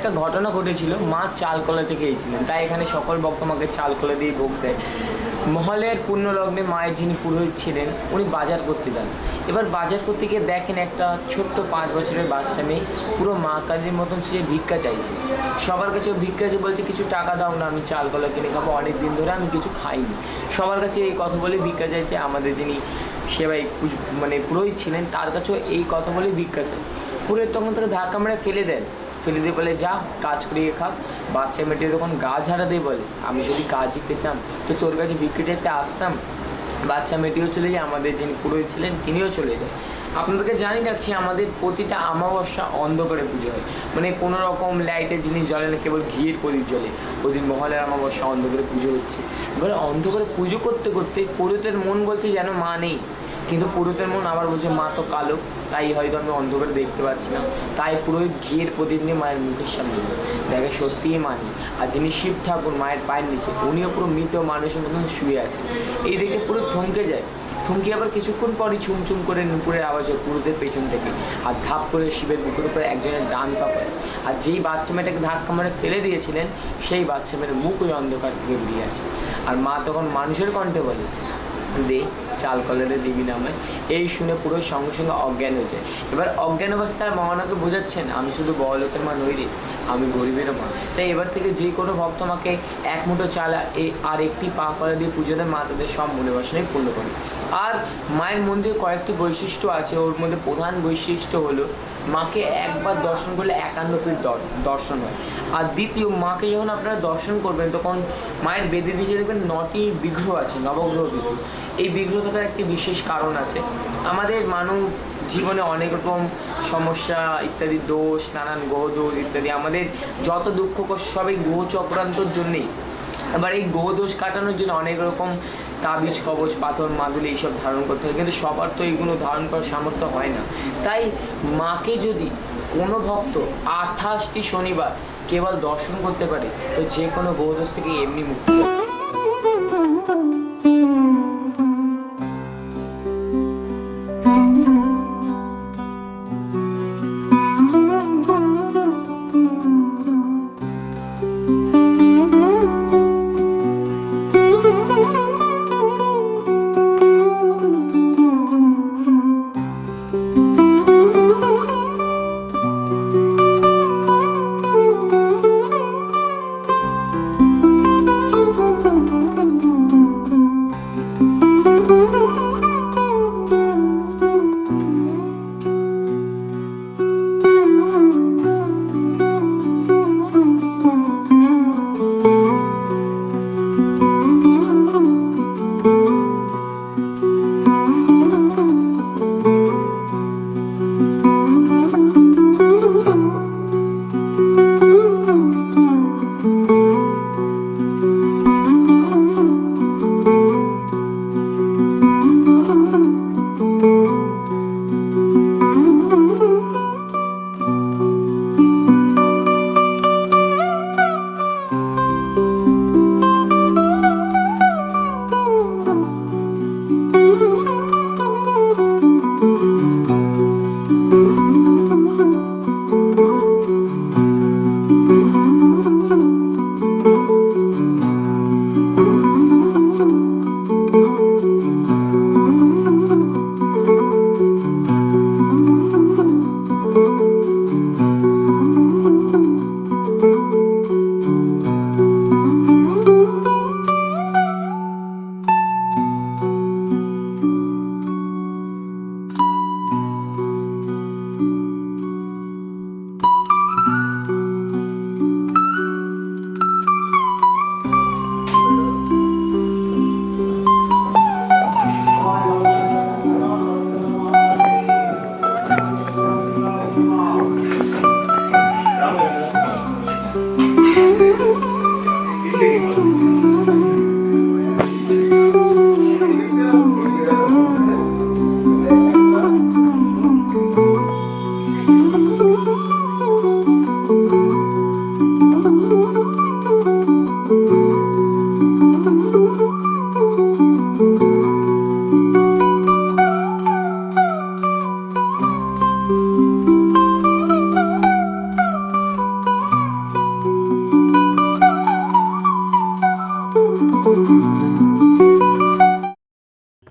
একটা ঘটনা ঘটেছিল, মা চাল কলা গিয়েছিলেন, তাই এখানে সকল ভক্ত মাকে চাল কলা দিয়ে ভোগ দেয়। মহলের পুণ্যলগ্নে মায়ের যিনি পুরোহিত ছিলেন উনি বাজার করতে যান। এবার বাজার করতে গিয়ে দেখেন একটা ছোট্ট 5 বছরের বাচ্চা মেয়ে পুরো মা কালীর মতন সে ভিক্ষা চাইছে। সবার কাছে ভিক্ষা যে বলছে কিছু টাকা দাও না, আমি চাল কলা কিনে খাবো, অনেক দিন ধরে আমি কিছু খাইনি। সবার কাছে এই কথা বলে ভিক্ষা চাইছে। আমাদের যিনি সেবাই পুরোহিত ছিলেন তার কাছেও এই কথা বলে ভিক্ষা চাই। পুরোহিত তখন তাকে ধাক্কা মেরে ফেলে দেন, ফেলে দিয়ে বলে যা কাজ করিয়ে খা। বাচ্চা মেয়েটি তখন গা ঝাড়া দিয়ে বলে আমি যদি কাজই পেতাম তো তোর কাছে ভিক্ষে চাইতে আসতাম। বাচ্চা মেয়েটিও চলে যায়, আমাদের যিনি পুরোহিত ছিলেন তিনিও চলে যায়। আপনাদেরকে জানি রাখছি আমাদের প্রতিটা অমাবস্যা অন্ধকারে পুজো হয়, কোনো রকম লাইটের জিনিস জ্বলে না, কেবল ঘিয়ের প্রদীপ জ্বলে। ওই দিন মহলের অমাবস্যা অন্ধকারে পুজো হচ্ছে। এবারে অন্ধকারে পুজো করতে করতে পুরোহিতের মন বলছে যেন মা নেই, কিন্তু পুরোহিতের মন আবার বলছে মা তো কালো, তাই হয়তো আমি অন্ধকারে দেখতে পাচ্ছি না। তাই পুরোহিত ঘিয়ের প্রদীপ নিয়ে মায়ের মুখের সামনে দেখে সত্যিই মানি। আর যিনি শিব ঠাকুর মায়ের পায়ের নিচে উনিও পুরো মৃত মানুষের মতন শুয়ে আছে। এই দেখে পুরো থমকে যায়। থমকে আবার কিছুক্ষণ পরই ছুমছুম করে নুপুরের আওয়াজ হয় পুরোহিতের পেছন থেকে, আর ধাপ করে শিবের বুকের উপরে একজনের ডান পা পড়ে। আর যেই বাচ্চা মেয়েটাকে ধাক্কা মারে ফেলে দিয়েছিলেন সেই বাচ্চা মেয়ের মুখ ওই অন্ধকার থেকে বেরিয়ে আসে। আর মা তখন মানুষের কণ্ঠে বলে দে চাল কলের দেবী নামে। এই শুনে পুরো সঙ্গে সঙ্গে অজ্ঞান হয়ে যায়। এবার অজ্ঞান অবস্থায় মহানাকে বোঝাচ্ছেন আমি শুধু বড়লোকের মা নই রে, আমি গরিবেরও মা। তাই এবার থেকে যে কোনো ভক্ত মাকে এক মুঠো চাল আর একটি পা কলা দিয়ে পুজো দেয়, মা তাদের সব মনে বাসনাই পূর্ণ করে। আর মায়ের মন্দিরে কয়েকটি বৈশিষ্ট্য আছে, ওর মধ্যে প্রধান বৈশিষ্ট্য হলো মাকে একবার দর্শন করলে 51 ফিট দর্শন হয়। আর দ্বিতীয়, মাকে যখন আপনারা দর্শন করবেন তখন মায়ের বেদে নিচে দেখবেন 9টি বিগ্রহ আছে, নবগ্রহ বিগ্রহ। এই বিগ্রহ থাকার একটি বিশেষ কারণ আছে। আমাদের মানব জীবনে অনেক রকম সমস্যা ইত্যাদি দোষ, নানান গ্রহ দোষ ইত্যাদি, আমাদের যত দুঃখ কষ্ট সব এই গ্রহ চক্রান্তর জন্যেই। আবার এই গ্রহ দোষ কাটানোর জন্য অনেক রকম তাবিজ কবচ পাথর মাদুলি এইসব ধারণ করতে হয়, কিন্তু সবার তো এইগুলো ধারণ করার সামর্থ্য হয় না। তাই মাকে যদি কোনো ভক্ত 28টি শনিবার কেবল দর্শন করতে পারে তো যে কোনো গ্রহ দোষ থেকে এমনি মুক্তি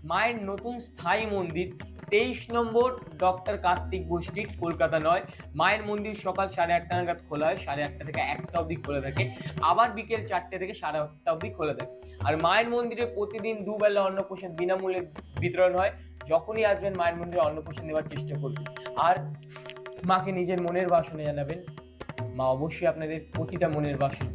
মায়ের নতুন স্থায়ী মন্দির 23 নম্বর ডক্টর কার্তিক বোস স্ট্রিট, কলকাতা 9। মায়ের মন্দির সকাল 8:30 নাগাদ খোলা হয়, 8:30 থেকে 1টা অবধি খোলা থাকে, আবার বিকেল 4টে থেকে 8:30 অবধি খোলা থাকে। আর মায়ের মন্দিরে প্রতিদিন দুবেলা অন্নপ্রাশন বিনামূল্যে বিতরণ হয়। যখনই আসবেন মায়ের মন্দিরে অন্নপ্রাশন নেওয়ার চেষ্টা করবেন, আর মাকে নিজের মনের বাসনা জানাবেন। মা অবশ্যই আপনাদের প্রতিটা মনের বাসনা